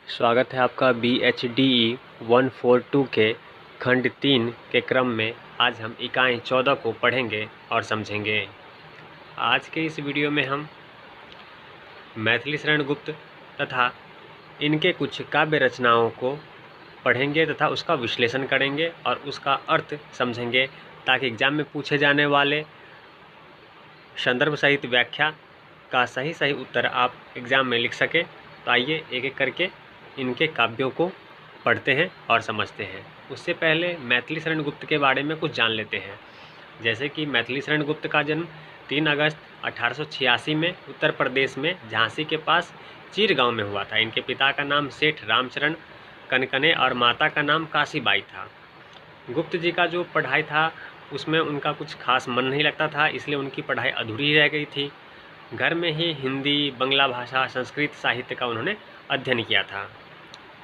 स्वागत है आपका BHDE 142 के खंड 3 के क्रम में। आज हम इकाई 14 को पढ़ेंगे और समझेंगे। आज के इस वीडियो में हम मैथिली शरण गुप्त तथा इनके कुछ काव्य रचनाओं को पढ़ेंगे तथा उसका विश्लेषण करेंगे और उसका अर्थ समझेंगे, ताकि एग्जाम में पूछे जाने वाले संदर्भ सहित व्याख्या का सही उत्तर आप एग्ज़ाम में लिख सकें। तो आइए एक एक करके इनके काव्यों को पढ़ते हैं और समझते हैं। उससे पहले मैथिली शरण गुप्त के बारे में कुछ जान लेते हैं। जैसे कि मैथिली शरण गुप्त का जन्म 3 अगस्त 1886 में उत्तर प्रदेश में झांसी के पास चीर गांव में हुआ था। इनके पिता का नाम सेठ रामचरण कनकने और माता का नाम काशीबाई था। गुप्त जी का जो पढ़ाई था उसमें उनका कुछ खास मन नहीं लगता था, इसलिए उनकी पढ़ाई अधूरी रह गई थी। घर में ही हिंदी, बंगला भाषा, संस्कृत साहित्य का उन्होंने अध्ययन किया था।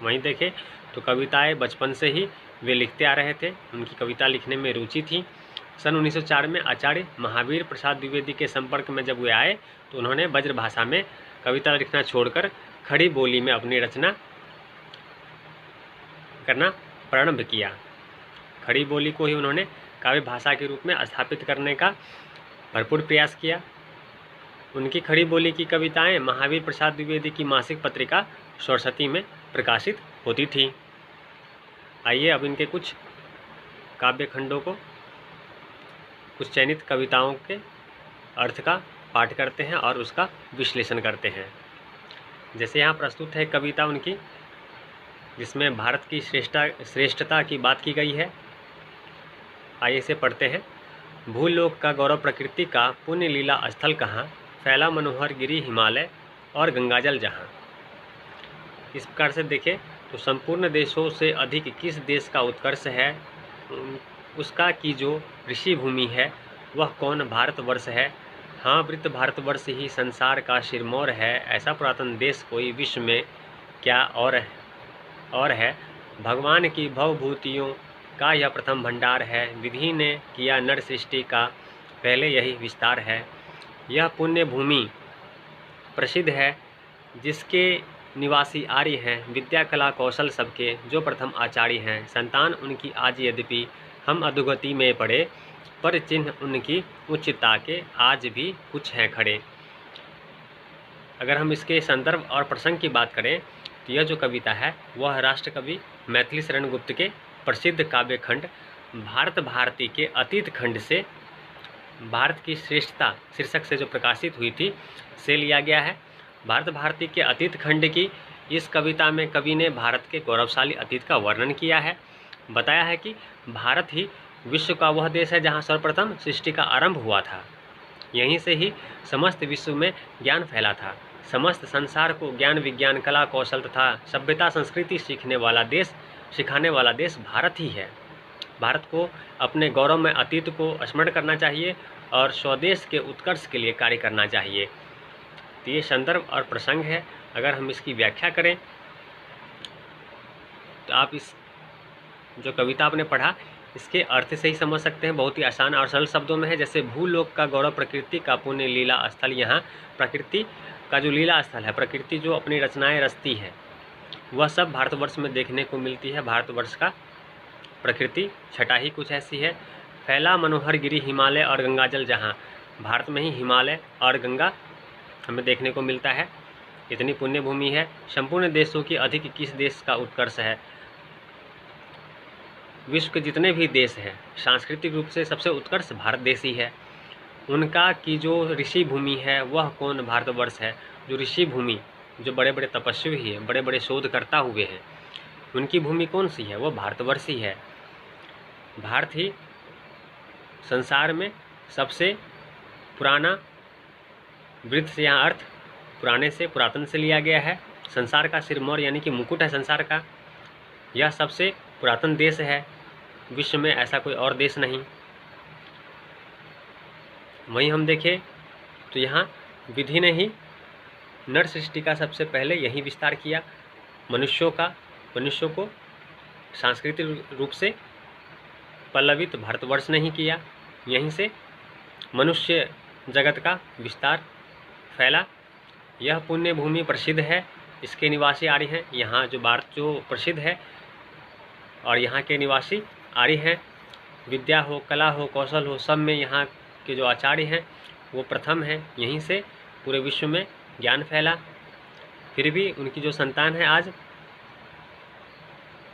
वहीं देखें तो कविताएं बचपन से ही वे लिखते आ रहे थे। उनकी कविता लिखने में रुचि थी। सन 1904 में आचार्य महावीर प्रसाद द्विवेदी के संपर्क में जब वे आए तो उन्होंने ब्रज भाषा में कविता लिखना छोड़कर खड़ी बोली में अपनी रचना करना प्रारंभ किया। खड़ी बोली को ही उन्होंने काव्य भाषा के रूप में स्थापित करने का भरपूर प्रयास किया। उनकी खड़ी बोली की कविताएं महावीर प्रसाद द्विवेदी की मासिक पत्रिका सरस्वती में प्रकाशित होती थी। आइए अब इनके कुछ काव्य खंडों को, कुछ चयनित कविताओं के अर्थ का पाठ करते हैं और उसका विश्लेषण करते हैं। जैसे यहाँ प्रस्तुत है कविता उनकी, जिसमें भारत की श्रेष्ठता की बात की गई है। आइए इसे पढ़ते हैं। भूलोक का गौरव प्रकृति का, पुण्य लीला स्थल कहाँ, फैला मनोहर गिरी हिमालय और गंगाजल जहाँ। इस प्रकार से देखें तो संपूर्ण देशों से अधिक किस देश का उत्कर्ष है, उसका की जो ऋषि भूमि है वह कौन भारतवर्ष है। हाँ, वृत्त भारतवर्ष ही संसार का सिरमौर है, ऐसा पुरातन देश कोई विश्व में क्या और है। भगवान की भवभूतियों का यह प्रथम भंडार है, विधि ने किया नर सृष्टि का पहले यही विस्तार है। यह पुण्य भूमि प्रसिद्ध है, जिसके निवासी आर्य हैं, विद्या कला कौशल सबके जो प्रथम आचार्य हैं। संतान उनकी आज यद्यपि हम अधोगति में पड़े, पर चिन्ह उनकी उच्चता के आज भी कुछ हैं खड़े। अगर हम इसके संदर्भ और प्रसंग की बात करें तो यह जो कविता है वह राष्ट्र कवि मैथिली शरण गुप्त के प्रसिद्ध काव्य खंड भारत भारती के अतीत खंड से, भारत की श्रेष्ठता शीर्षक से जो प्रकाशित हुई थी, से लिया गया है। भारत भारती के अतीत खंड की इस कविता में कवि ने भारत के गौरवशाली अतीत का वर्णन किया है। बताया है कि भारत ही विश्व का वह देश है जहां सर्वप्रथम सृष्टि का आरंभ हुआ था। यहीं से ही समस्त विश्व में ज्ञान फैला था। समस्त संसार को ज्ञान, विज्ञान, कला, कौशल तथा सभ्यता, संस्कृति सिखाने वाला देश भारत ही है। भारत को अपने गौरव में अतीत को स्मरण करना चाहिए और स्वदेश के उत्कर्ष के लिए कार्य करना चाहिए। तो ये संदर्भ और प्रसंग है। अगर हम इसकी व्याख्या करें तो आप इस जो कविता आपने पढ़ा इसके अर्थ से ही समझ सकते हैं। बहुत ही आसान और सरल शब्दों में है। जैसे भूलोक का गौरव प्रकृति का, पुण्य लीला स्थल। यहाँ प्रकृति का जो लीला स्थल है, प्रकृति जो अपनी रचनाएं रचती है, वह सब भारतवर्ष में देखने को मिलती है। भारतवर्ष का प्रकृति छटा ही कुछ ऐसी है। फैला मनोहर गिरी हिमालय और गंगाजल जहाँ, भारत में ही हिमालय और गंगा हमें देखने को मिलता है। इतनी पुण्य भूमि है। संपूर्ण देशों की अधिक किस देश का उत्कर्ष है। विश्व के जितने भी देश हैं, सांस्कृतिक रूप से सबसे उत्कर्ष भारत देश ही है। उनका की जो ऋषि भूमि है वह कौन, भारतवर्ष है। जो ऋषि भूमि, जो बड़े बड़े तपस्वी हैं, बड़े बड़े शोधकर्ता हुए हैं, उनकी भूमि कौन सी है, वह भारतवर्ष ही है। भारत ही संसार में सबसे पुराना, वृत्त से यहाँ अर्थ पुराने से, पुरातन से लिया गया है। संसार का सिरमौर यानी कि मुकुट है संसार का। यह सबसे पुरातन देश है, विश्व में ऐसा कोई और देश नहीं। वहीं हम देखें तो यहाँ विधि ने ही नर सृष्टि का सबसे पहले यही विस्तार किया। मनुष्यों को सांस्कृतिक रूप से पल्लवित भारतवर्ष ने ही किया। यहीं से मनुष्य जगत का विस्तार फैला। यह पुण्य भूमि प्रसिद्ध है, इसके निवासी आर्य हैं। यहाँ जो भारत जो प्रसिद्ध है और यहाँ के निवासी आर्य हैं। विद्या हो, कला हो, कौशल हो, सब में यहाँ के जो आचार्य हैं वो प्रथम हैं। यहीं से पूरे विश्व में ज्ञान फैला। फिर भी उनकी जो संतान है आज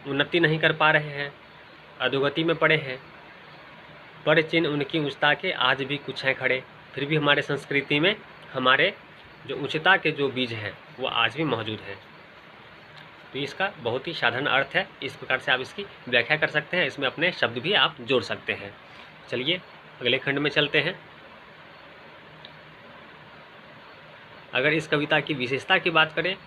उन्नति नहीं कर पा रहे हैं, अधोगति में पड़े हैं। पर चिन्ह उनकी उच्चता के आज भी कुछ हैं खड़े। फिर भी हमारे संस्कृति में हमारे जो उच्चता के जो बीज हैं वो आज भी मौजूद हैं। तो इसका बहुत ही साधारण अर्थ है। इस प्रकार से आप इसकी व्याख्या कर सकते हैं। इसमें अपने शब्द भी आप जोड़ सकते हैं। चलिए अगले खंड में चलते हैं। अगर इस कविता की विशेषता की बात करें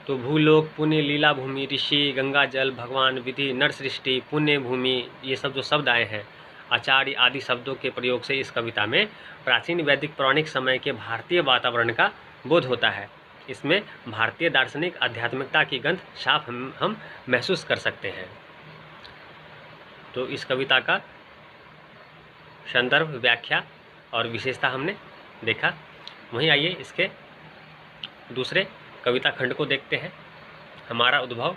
तो भूलोक, पुण्य, लीला भूमि, ऋषि, गंगा जल, भगवान, विधि, नर सृष्टि, पुण्य भूमि, ये सब जो शब्द आए हैं, आचार्य आदि शब्दों के प्रयोग से इस कविता में प्राचीन वैदिक पौराणिक समय के भारतीय वातावरण का बोध होता है। इसमें भारतीय दार्शनिक आध्यात्मिकता की गंध साफ हम महसूस कर सकते हैं। तो इस कविता का संदर्भ, व्याख्या और विशेषता हमने देखा। वहीं आइए इसके दूसरे कविता खंड को देखते हैं। हमारा उद्भव।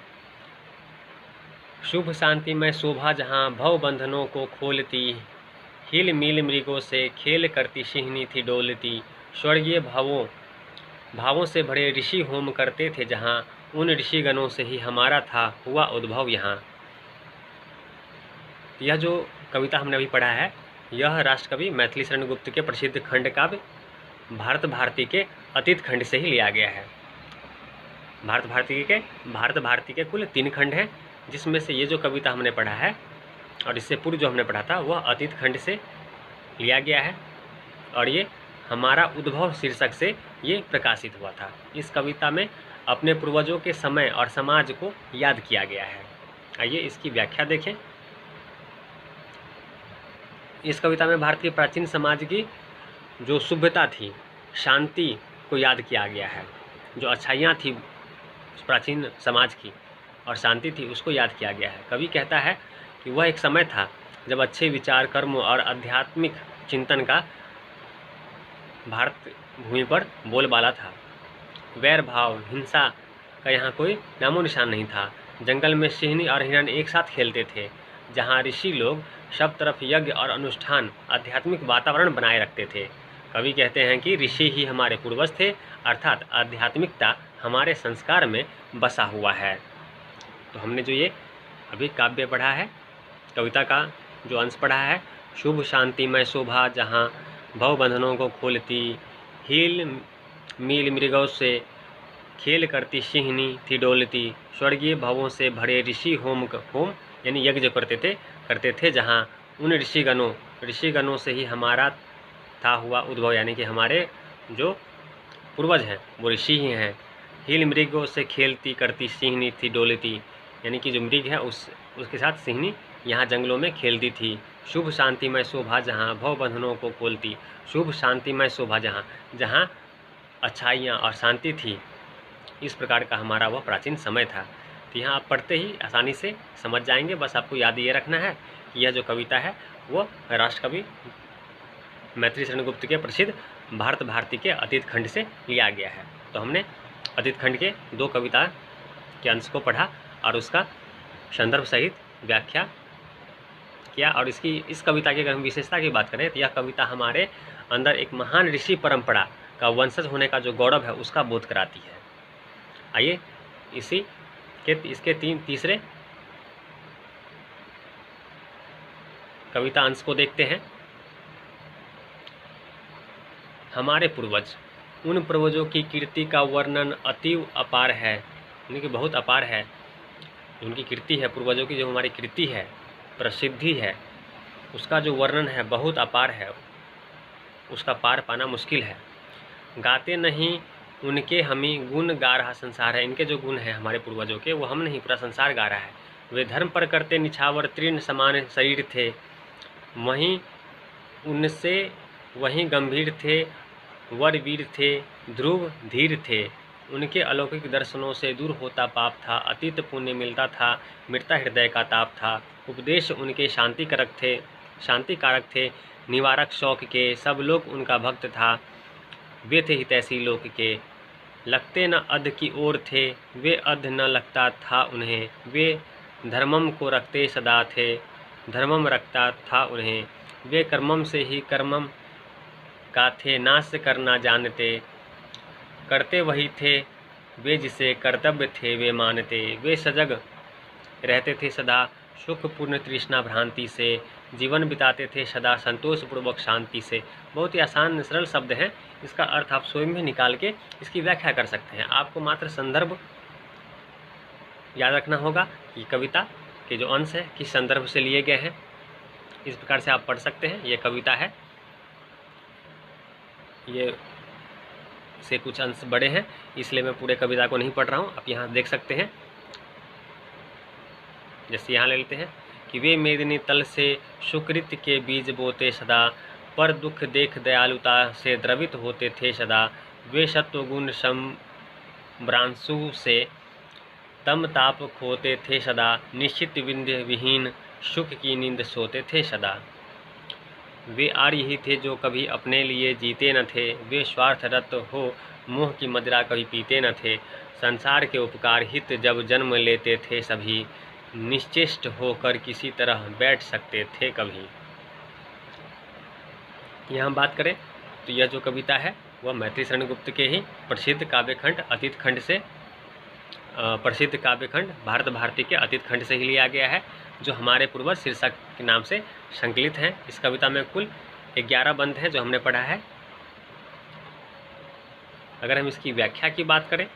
शुभ शांतिमय शोभा जहाँ भव बंधनों को खोलती, हिल मिल मृगों से खेल करती सिंहनी थी डोलती, स्वर्गीय भावों से भरे ऋषि होम करते थे जहाँ, उन ऋषिगणों से ही हमारा था हुआ उद्भव यहाँ। यह जो कविता हमने अभी पढ़ा है यह राष्ट्रकवि मैथिली शरण गुप्त के प्रसिद्ध खंड काव्य भारत भारती के अतीत खंड से ही लिया गया है। भारत भारती के कुल 3 खंड हैं, जिसमें से ये जो कविता हमने पढ़ा है और इससे पूर्व जो हमने पढ़ा था वह अतीत खंड से लिया गया है। और ये हमारा उद्भव शीर्षक से ये प्रकाशित हुआ था। इस कविता में अपने पूर्वजों के समय और समाज को याद किया गया है। आइए इसकी व्याख्या देखें। इस कविता में भारतीय प्राचीन समाज की जो सभ्यता थी, शांति को याद किया गया है। जो अच्छाइयाँ थी प्राचीन समाज की और शांति थी उसको याद किया गया है। कवि कहता है कि वह एक समय था जब अच्छे विचार, कर्म और आध्यात्मिक चिंतन का भारत भूमि पर बोलबाला था। वैर भाव, हिंसा का यहाँ कोई नामो निशान नहीं था। जंगल में सिंहनी और हिरण एक साथ खेलते थे। जहाँ ऋषि लोग सब तरफ यज्ञ और अनुष्ठान, आध्यात्मिक वातावरण बनाए रखते थे। कवि कहते हैं कि ऋषि ही हमारे पूर्वज थे, अर्थात आध्यात्मिकता हमारे संस्कार में बसा हुआ है। तो हमने जो ये अभी काव्य पढ़ा है, कविता का जो अंश पढ़ा है, शुभ शांतिमय शोभा जहाँ भव बंधनों को खोलती, हिल मिल मृगों से खेल करती सिंहनी थी डोलती, स्वर्गीय भवों से भरे ऋषि होम यानी यज्ञ जो करते थे जहाँ, उन ऋषिगणों से ही हमारा था हुआ उद्भव, यानी कि हमारे जो पूर्वज हैं वो ऋषि ही हैं। हिल मृगों से खेलती करती सिंहनी थी डोलती, यानी कि जो मृग है उसके साथ सिंहनी यहाँ जंगलों में खेलती थी। शुभ शांतिमय शोभा जहाँ भव बंधनों को खोलती, शुभ शांतिमय शोभा जहाँ अच्छाइयाँ और शांति थी, इस प्रकार का हमारा वह प्राचीन समय था। तो यहाँ आप पढ़ते ही आसानी से समझ जाएंगे। बस आपको याद ये रखना है कि यह जो कविता है वो राष्ट्रकवि मैथिली शरण गुप्त के प्रसिद्ध भारत भारती के अतीत खंड से लिया गया है। तो हमने अतीत खंड के 2 कविता के अंश को पढ़ा और उसका संदर्भ सहित व्याख्या किया। और इस कविता की अगर हम विशेषता की बात करें तो यह कविता हमारे अंदर एक महान ऋषि परंपरा का वंशज होने का जो गौरव है उसका बोध कराती है। आइए इसके तीसरे कविता अंश को देखते हैं। हमारे पूर्वज, उन पूर्वजों की कीर्ति का वर्णन अतीव अपार है, उनकी बहुत अपार है। उनकी कीर्ति है, पूर्वजों की जो हमारी कीर्ति है, प्रसिद्धि है, उसका जो वर्णन है बहुत अपार है, उसका पार पाना मुश्किल है। गाते नहीं उनके हमें गुण गा रहा संसार है। इनके जो गुण हैं हमारे पूर्वजों के वो हम नहीं, पूरा संसार गा रहा है। वे धर्म पर करते निछावर, तृण समान शरीर थे, वहीं गंभीर थे, वर वीर थे, ध्रुव धीर थे। उनके अलौकिक दर्शनों से दूर होता पाप था, अतीत पुण्य मिलता था, मिटता हृदय का ताप था। उपदेश उनके शांतिकारक थे, निवारक शौक के, सब लोग उनका भक्त था, वे थे हितैषी लोक के। लगते न अध की ओर थे, वे अध न लगता था उन्हें। वे धर्मम को रखते सदा थे, धर्मम रखता था उन्हें। वे कर्मम से ही कर्मम का थे नाश करना जानते, करते वही थे वे जिसे कर्तव्य थे वे मानते। वे सजग रहते थे सदा सुख पूर्ण तृष्णा भ्रांति से, जीवन बिताते थे सदा संतोषपूर्वक शांति से। बहुत ही आसान सरल शब्द हैं, इसका अर्थ आप स्वयं भी निकाल के इसकी व्याख्या कर सकते हैं। आपको मात्र संदर्भ याद रखना होगा कि कविता के जो अंश है किस संदर्भ से लिए गए हैं। इस प्रकार से आप पढ़ सकते हैं। ये कविता है, ये से कुछ अंश बड़े हैं इसलिए मैं पूरे कविता को नहीं पढ़ रहा हूँ। आप यहाँ देख सकते हैं, जैसे यहाँ ले लेते हैं कि वे मेदिनी तल से सुकृत के बीज बोते सदा, पर दुख देख दयालुता से द्रवित होते थे सदा। वे सत्वगुण सम्भ्रांशु से तम ताप खोते थे सदा, निश्चित विंध्य विहीन सुख की नींद सोते थे सदा। वे आर्य ही थे जो कभी अपने लिए जीते न थे, वे स्वार्थरत हो मोह की मदिरा कभी पीते न थे। संसार के उपकार हित जब जन्म लेते थे सभी, निश्चेष्ट होकर किसी तरह बैठ सकते थे कभी। यहाँ बात करें तो यह जो कविता है वह मैथिली शरण गुप्त के ही प्रसिद्ध काव्यखंड अतीत खंड से प्रसिद्ध काव्यखंड भारत भारती के अतीत खंड से ही लिया गया है, जो हमारे पूर्वज शीर्षक के नाम से संकलित हैं। इस कविता में कुल 11 बंद हैं जो हमने पढ़ा है। अगर हम इसकी व्याख्या की बात करें,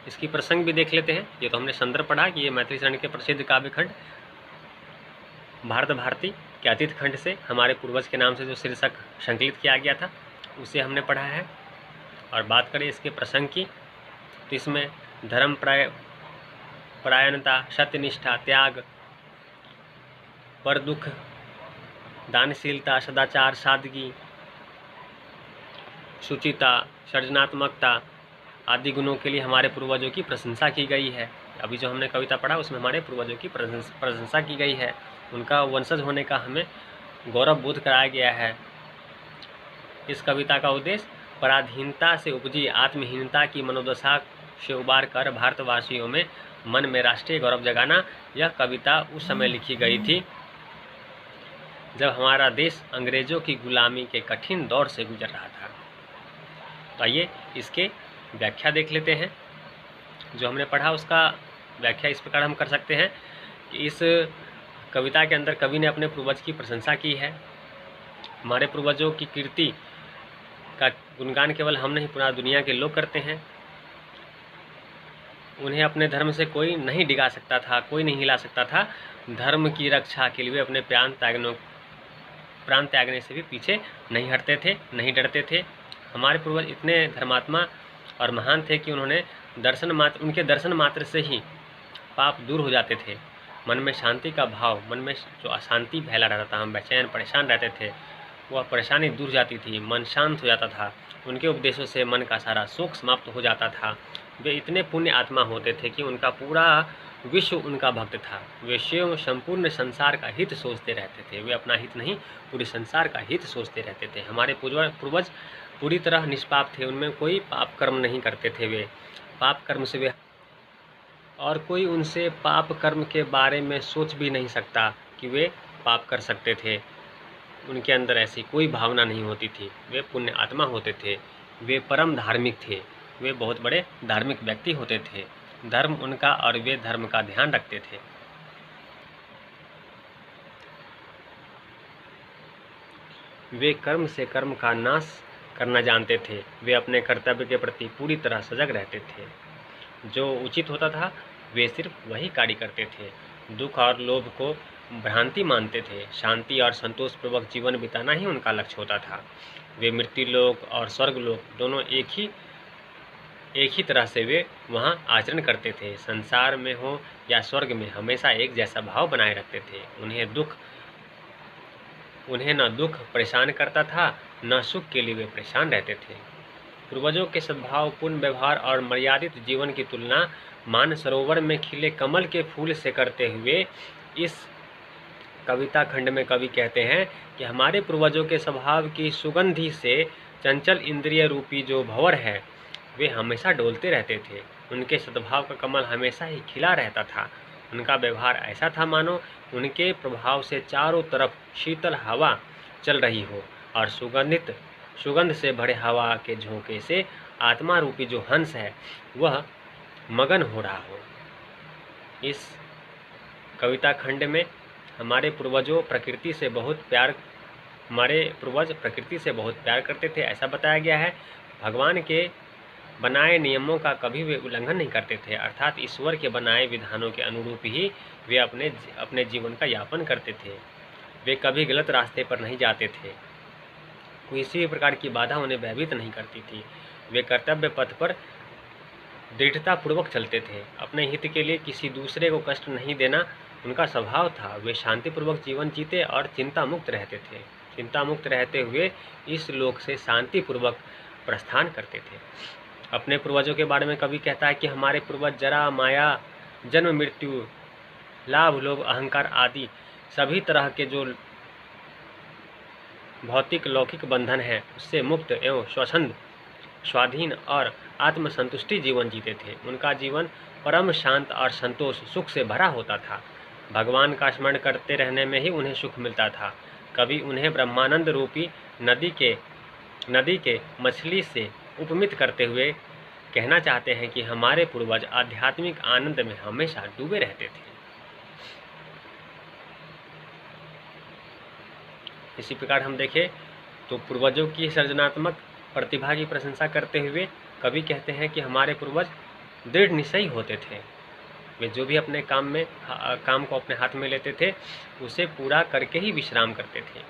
इसकी प्रसंग भी देख लेते हैं। ये तो हमने संदर्भ पढ़ा कि ये मैथिली शरण के प्रसिद्ध काव्यखंड भारत भारती के अतीत खंड से हमारे पूर्वज के नाम से जो शीर्षक संकलित किया गया था उसे हमने पढ़ा है। और बात करें इसके प्रसंग की तो इसमें धर्म परायणता, सत्यनिष्ठा, त्याग, पर दुख, दानशीलता, सदाचार, सादगी, शुचिता, सृजनात्मकता आदि गुणों के लिए हमारे पूर्वजों की प्रशंसा की गई है। अभी जो हमने कविता पढ़ा उसमें हमारे पूर्वजों की प्रशंसा की गई है, उनका वंशज होने का हमें गौरव बोध कराया गया है। इस कविता का उद्देश्य पराधीनता से उपजी आत्महीनता की मनोदशा से उबार कर भारतवासियों में मन में राष्ट्रीय गौरव जगाना। यह कविता उस समय लिखी गई थी जब हमारा देश अंग्रेजों की गुलामी के कठिन दौर से गुजर रहा था। तो आइए इसके व्याख्या देख लेते हैं। जो हमने पढ़ा उसका व्याख्या इस प्रकार हम कर सकते हैं कि इस कविता के अंदर कवि ने अपने पूर्वज की प्रशंसा की है। हमारे पूर्वजों की कीर्ति का गुणगान केवल हम नहीं, पूरा दुनिया के लोग करते हैं। उन्हें अपने धर्म से कोई नहीं डिगा सकता था, कोई नहीं हिला सकता था। धर्म की रक्षा के लिए वे अपने प्राण त्यागने से भी पीछे नहीं हटते थे, नहीं डरते थे। हमारे पूर्वज इतने धर्मात्मा और महान थे कि उनके दर्शन मात्र से ही पाप दूर हो जाते थे। मन में शांति का भाव, मन में जो अशांति फैला रहता था, हम बेचैन परेशान रहते थे, वह परेशानी दूर जाती थी, मन शांत हो जाता था। उनके उपदेशों से मन का सारा शोक समाप्त हो जाता था। वे इतने पुण्य आत्मा होते थे कि उनका पूरा विश्व उनका भक्त था। वे स्वयं संपूर्ण संसार का हित सोचते रहते थे। वे अपना हित नहीं, पूरे संसार का हित सोचते रहते थे। हमारे पूर्वज पूरी तरह निष्पाप थे, उनमें कोई पाप कर्म नहीं करते थे। वे पाप कर्म से वे और कोई उनसे पाप कर्म के बारे में सोच भी नहीं सकता कि वे पाप कर सकते थे। उनके अंदर ऐसी कोई भावना नहीं होती थी। वे पुण्य आत्मा होते थे, वे परम धार्मिक थे, वे बहुत बड़े धार्मिक व्यक्ति होते थे। धर्म उनका और वे धर्म का ध्यान रखते थे। वे कर्म से कर्म का नाश करना जानते थे। वे अपने कर्तव्य के प्रति पूरी तरह सजग रहते थे। जो उचित होता था वे सिर्फ वही कार्य करते थे। दुख और लोभ को भ्रांति मानते थे। शांति और संतोषपूर्वक जीवन बिताना ही उनका लक्ष्य होता था। वे मृत्युलोक और स्वर्गलोक दोनों एक ही तरह से वे वहाँ आचरण करते थे। संसार में हो या स्वर्ग में हमेशा एक जैसा भाव बनाए रखते थे। उन्हें न दुख परेशान करता था, न सुख के लिए वे परेशान रहते थे। पूर्वजों के सद्भाव, पूर्ण व्यवहार और मर्यादित जीवन की तुलना मानसरोवर में खिले कमल के फूल से करते हुए इस कविता खंड में कवि कहते हैं कि हमारे पूर्वजों के स्वभाव की सुगंधि से चंचल इंद्रिय रूपी जो भंवर है वे हमेशा डोलते रहते थे। उनके सद्भाव का कमल हमेशा ही खिला रहता था। उनका व्यवहार ऐसा था मानो उनके प्रभाव से चारों तरफ शीतल हवा चल रही हो और सुगंध से भरे हवा के झोंके से आत्मा रूपी जो हंस है वह मगन हो रहा हो। इस कविता खंड में हमारे पूर्वज प्रकृति से बहुत प्यार करते थे, ऐसा बताया गया है। भगवान के बनाए नियमों का कभी वे उल्लंघन नहीं करते थे, अर्थात ईश्वर के बनाए विधानों के अनुरूप ही वे अपने जीवन का यापन करते थे। वे कभी गलत रास्ते पर नहीं जाते थे, किसी भी प्रकार की बाधा उन्हें भयभीत नहीं करती थी। वे कर्तव्य पथ पर दृढ़तापूर्वक चलते थे। अपने हित के लिए किसी दूसरे को कष्ट नहीं देना उनका स्वभाव था। वे शांतिपूर्वक जीवन जीते और चिंता मुक्त रहते थे। चिंता मुक्त रहते हुए इस लोक से शांतिपूर्वक प्रस्थान करते थे। अपने पूर्वजों के बारे में कवि कहता है कि हमारे पूर्वज जरा माया, जन्म मृत्यु, लाभ लोभ अहंकार आदि सभी तरह के जो भौतिक लौकिक बंधन है उससे मुक्त एवं स्वच्छंद, स्वाधीन और आत्मसंतुष्टि जीवन जीते थे। उनका जीवन परम शांत और संतोष सुख से भरा होता था। भगवान का स्मरण करते रहने में ही उन्हें सुख मिलता था। कभी उन्हें ब्रह्मानंद रूपी नदी के मछली से उपमित करते हुए कहना चाहते हैं कि हमारे पूर्वज आध्यात्मिक आनंद में हमेशा डूबे रहते थे। इसी प्रकार हम देखें तो पूर्वजों की सृजनात्मक प्रतिभा की प्रशंसा करते हुए कवि कहते हैं कि हमारे पूर्वज दृढ़ निश्चयी होते थे। वे जो भी अपने काम को अपने हाथ में लेते थे उसे पूरा करके ही विश्राम करते थे,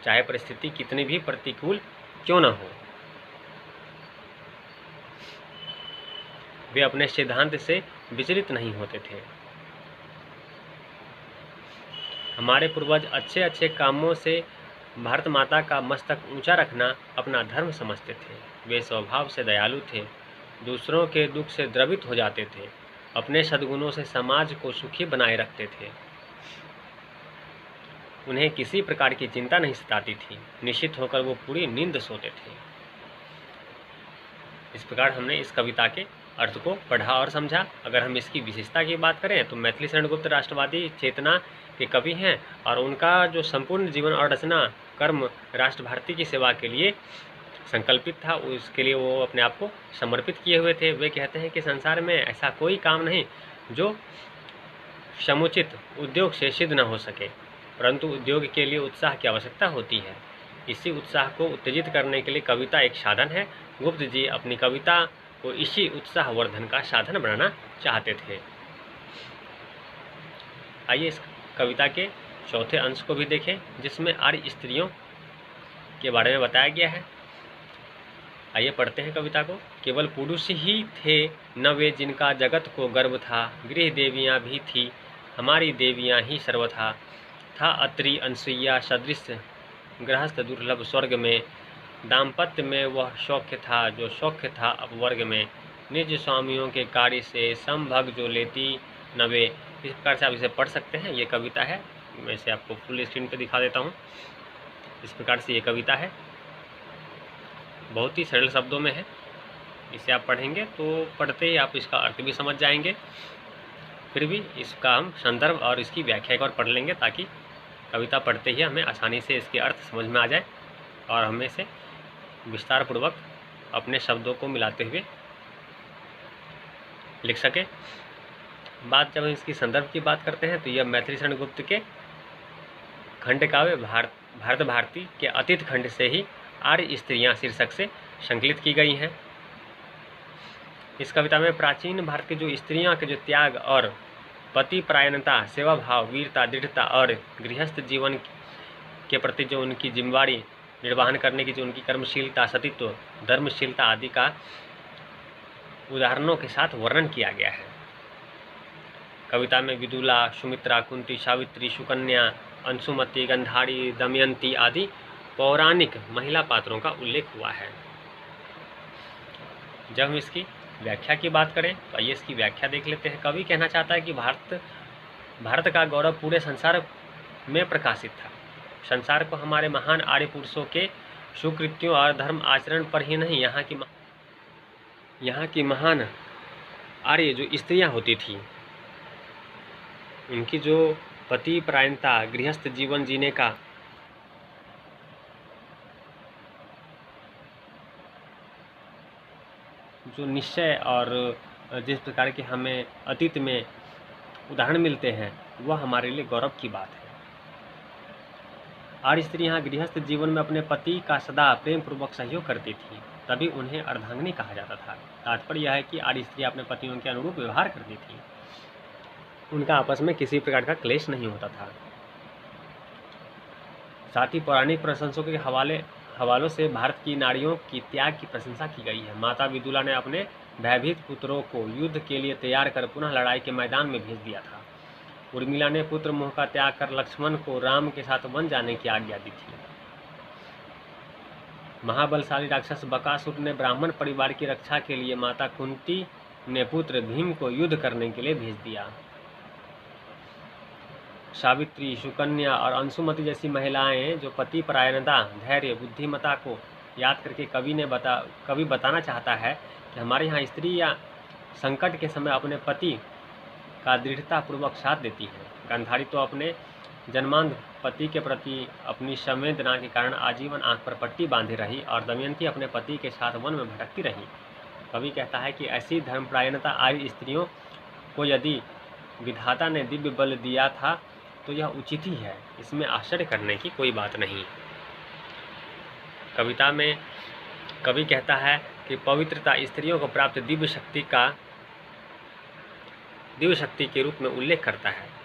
चाहे परिस्थिति कितनी भी प्रतिकूल क्यों न हो। वे अपने सिद्धांत से विचलित नहीं होते थे। हमारे पूर्वज अच्छे अच्छे कामों से भारत माता का मस्तक ऊंचा रखना अपना धर्म समझते थे। वे स्वभाव से दयालु थे, दूसरों के दुख से द्रवित हो जाते थे, अपने सद्गुणों से समाज को सुखी बनाए रखते थे। उन्हें किसी प्रकार की चिंता नहीं सताती थी, निश्चित होकर वो पूरी नींद सोते थे। इस प्रकार हमने इस कविता के अर्थ को पढ़ा और समझा। अगर हम इसकी विशेषता की बात करें तो मैथिली शरण गुप्त राष्ट्रवादी चेतना के कवि हैं और उनका जो संपूर्ण जीवन और रचना कर्म राष्ट्र भारती की सेवा के लिए संकल्पित था, उसके लिए वो अपने आप को समर्पित किए हुए थे। वे कहते हैं कि संसार में ऐसा कोई काम नहीं जो समुचित उद्योग से सिद्ध न हो सके, परंतु उद्योग के लिए उत्साह की आवश्यकता होती है। इसी उत्साह को उत्तेजित करने के लिए कविता एक साधन है। गुप्त जी अपनी कविता को इसी उत्साह वर्धन का साधन बनाना चाहते थे। आइए इस कविता के चौथे अंश को भी देखें, जिसमें आर्य स्त्रियों के बारे में बताया गया है। आइए पढ़ते हैं कविता को। केवल पुरुष ही थे न वे जिनका जगत को गर्व था, गृह देवियाँ भी थी हमारी देवियाँ ही सर्वथा। था अत्रि अनसुईया सदृश गृहस्थ दुर्लभ स्वर्ग में, दाम्पत्य में वह सौख्य था जो सौख्य था अपवर्ग में। निज स्वामियों के कार्य से संभग जो लेती न वे। इस प्रकार से आप इसे पढ़ सकते हैं। ये कविता है, मैं इसे आपको फुल स्क्रीन पे दिखा देता हूँ। इस प्रकार से ये कविता है, बहुत ही सरल शब्दों में है। इसे आप पढ़ेंगे तो पढ़ते ही आप इसका अर्थ भी समझ जाएंगे। फिर भी इसका हम संदर्भ और इसकी व्याख्या एक बार पढ़ लेंगे ताकि कविता पढ़ते ही हमें आसानी से इसके अर्थ समझ में आ जाए और हमें इसे विस्तार पूर्वक अपने शब्दों को मिलाते हुए लिख सके। बात जब हम इसकी संदर्भ की बात करते हैं तो यह मैथिली शरण गुप्त के खंड काव्य भारत भारती के अतीत खंड से ही आर्य स्त्रियां शीर्षक से संकलित की गई हैं। इस कविता में प्राचीन भारत की जो स्त्रियां के जो त्याग और पति परायणता, सेवा भाव, वीरता, दृढ़ता और गृहस्थ जीवन के प्रति जो उनकी जिम्मेवारी निर्वहन करने की जो उनकी कर्मशीलता, सतीत्व, धर्मशीलता आदि का उदाहरणों के साथ वर्णन किया गया है। कविता में विदुला, सुमित्रा, कुंती, सावित्री, सुकन्या, अंशुमती, गंधारी, दमयंती आदि पौराणिक महिला पात्रों का उल्लेख हुआ है। जब हम इसकी व्याख्या की बात करें तो आइए इसकी व्याख्या देख लेते हैं। कवि कहना चाहता है कि भारत का गौरव पूरे संसार में प्रकाशित था। संसार को हमारे महान आर्य पुरुषों के सुकृत्यों और धर्म आचरण पर ही नहीं, यहाँ की महान आर्य जो स्त्रियां होती थी, उनकी जो पति परायणता, गृहस्थ जीवन जीने का जो निश्चय और जिस प्रकार के हमें अतीत में उदाहरण मिलते हैं, वह हमारे लिए गौरव की बात है। आर्य स्त्री यहाँ गृहस्थ जीवन में अपने पति का सदा प्रेम पूर्वक सहयोग करती थी, तभी उन्हें अर्धांगिनी कहा जाता था। तात्पर्य यह है कि आर्य स्त्री अपने पतियों के अनुरूप व्यवहार करती थी, उनका आपस में किसी प्रकार का क्लेश नहीं होता था। साथ ही पौराणिक प्रशंसों के हवालों से भारत की नारियों की त्याग की प्रशंसा की गई है। माता विदुला ने अपने भयभीत पुत्रों को युद्ध के लिए तैयार कर पुनः लड़ाई के मैदान में भेज दिया था। उर्मिला ने पुत्र मोह का त्याग कर लक्ष्मण को राम के साथ वन जाने की आज्ञा दी थी। महाबलशाली राक्षस बकासुर ने ब्राह्मण परिवार की रक्षा के लिए माता कुंती ने पुत्र भीम को युद्ध करने के लिए भेज दिया। सावित्री, सुकन्या और अंशुमति जैसी महिलाएं जो पति परायणता, धैर्य, बुद्धिमता को याद करके कवि बताना चाहता है कि हमारे यहाँ स्त्रियां संकट के समय अपने पति का दृढ़ता पूर्वक साथ देती हैं। गांधारी तो अपने जन्मांध पति के प्रति अपनी संवेदना के कारण आजीवन आंख पर पट्टी बांधे रही और दमयंती अपने पति के साथ वन में भटकती रही। कवि कहता है कि ऐसी धर्मपरायणता आर्य स्त्रियों को यदि विधाता ने दिव्य बल दिया था तो यह उचित ही है, इसमें आश्चर्य करने की कोई बात नहीं। कविता में कवि कहता है कि पवित्रता स्त्रियों को प्राप्त दिव्य शक्ति के रूप में उल्लेख करता है।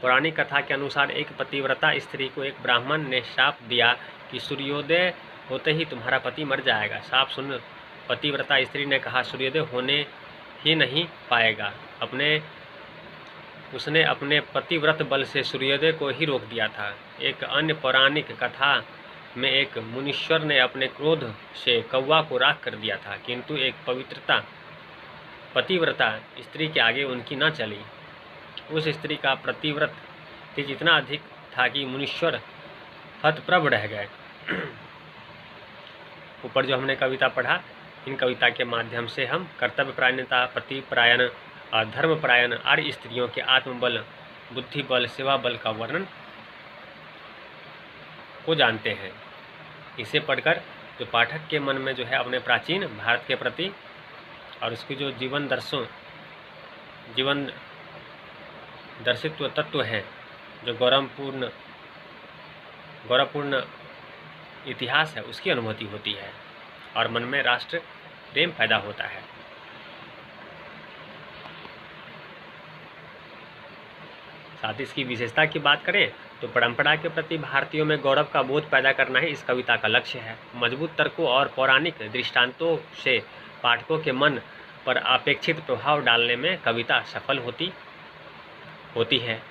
पौराणिक कथा के अनुसार एक पतिव्रता स्त्री को एक ब्राह्मण ने शाप दिया कि सूर्योदय होते ही तुम्हारा पति मर जाएगा। शाप सुन पतिव्रता स्त्री ने कहा सूर्योदय होने ही नहीं पाएगा। उसने अपने पतिव्रत बल से सूर्योदय को ही रोक दिया था। एक अन्य पौराणिक कथा में एक मुनीश्वर ने अपने क्रोध से कौवा को राख कर दिया था, किंतु एक पतिव्रता स्त्री के आगे उनकी न चली। उस स्त्री का पतिव्रत तेज इतना अधिक था कि मुनीश्वर हतप्रभ रह गए। ऊपर जो हमने कविता पढ़ा, इन कविता के माध्यम से हम कर्तव्य परायणता, पति परायण और धर्मपरायण आर्य स्त्रियों के आत्मबल, बुद्धि बल, सेवा बल का वर्णन को जानते हैं। इसे पढ़कर जो पाठक के मन में जो है अपने प्राचीन भारत के प्रति और उसकी जो जीवन दर्शित्व तत्व हैं, जो गौरवपूर्ण इतिहास है, उसकी अनुभूति होती है और मन में राष्ट्र प्रेम पैदा होता है। साथ ही इसकी विशेषता की बात करें तो परंपरा के प्रति भारतीयों में गौरव का बोध पैदा करना ही इस कविता का लक्ष्य है। मजबूत तर्कों और पौराणिक दृष्टांतों से पाठकों के मन पर अपेक्षित प्रभाव डालने में कविता सफल होती है।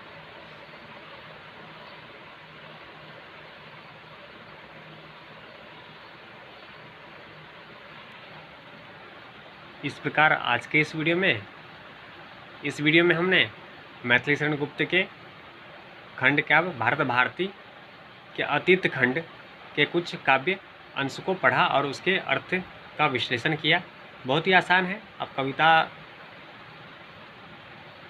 इस प्रकार आज के इस वीडियो में हमने मैथिली शरण गुप्त के खंड काव्य भारत भारती के अतीत खंड के कुछ काव्य अंश को पढ़ा और उसके अर्थ का विश्लेषण किया। बहुत ही आसान है। अब कविता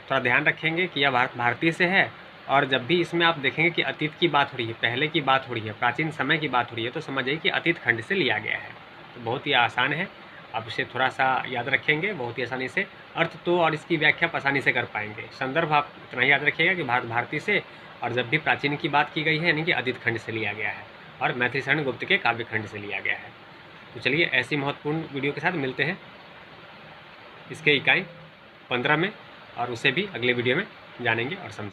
थोड़ा ध्यान रखेंगे कि यह भारत भारती से है, और जब भी इसमें आप देखेंगे कि अतीत की बात हो रही है, पहले की बात हो रही है, प्राचीन समय की बात हो रही है, तो समझिए कि अतीत खंड से लिया गया है। तो बहुत ही आसान है, आप इसे थोड़ा सा याद रखेंगे, बहुत ही आसानी से अर्थ तो और इसकी व्याख्या आसानी से कर पाएंगे। संदर्भ आप इतना ही याद रखिएगा कि भारत भारती से, और जब भी प्राचीन की बात की गई है यानी कि अतीत खंड से लिया गया है और मैथिली शरण गुप्त के काव्य खंड से लिया गया है। तो चलिए ऐसी महत्वपूर्ण वीडियो के साथ मिलते हैं इसके इकाई 15 में, और उसे भी अगले वीडियो में जानेंगे और समझेंगे।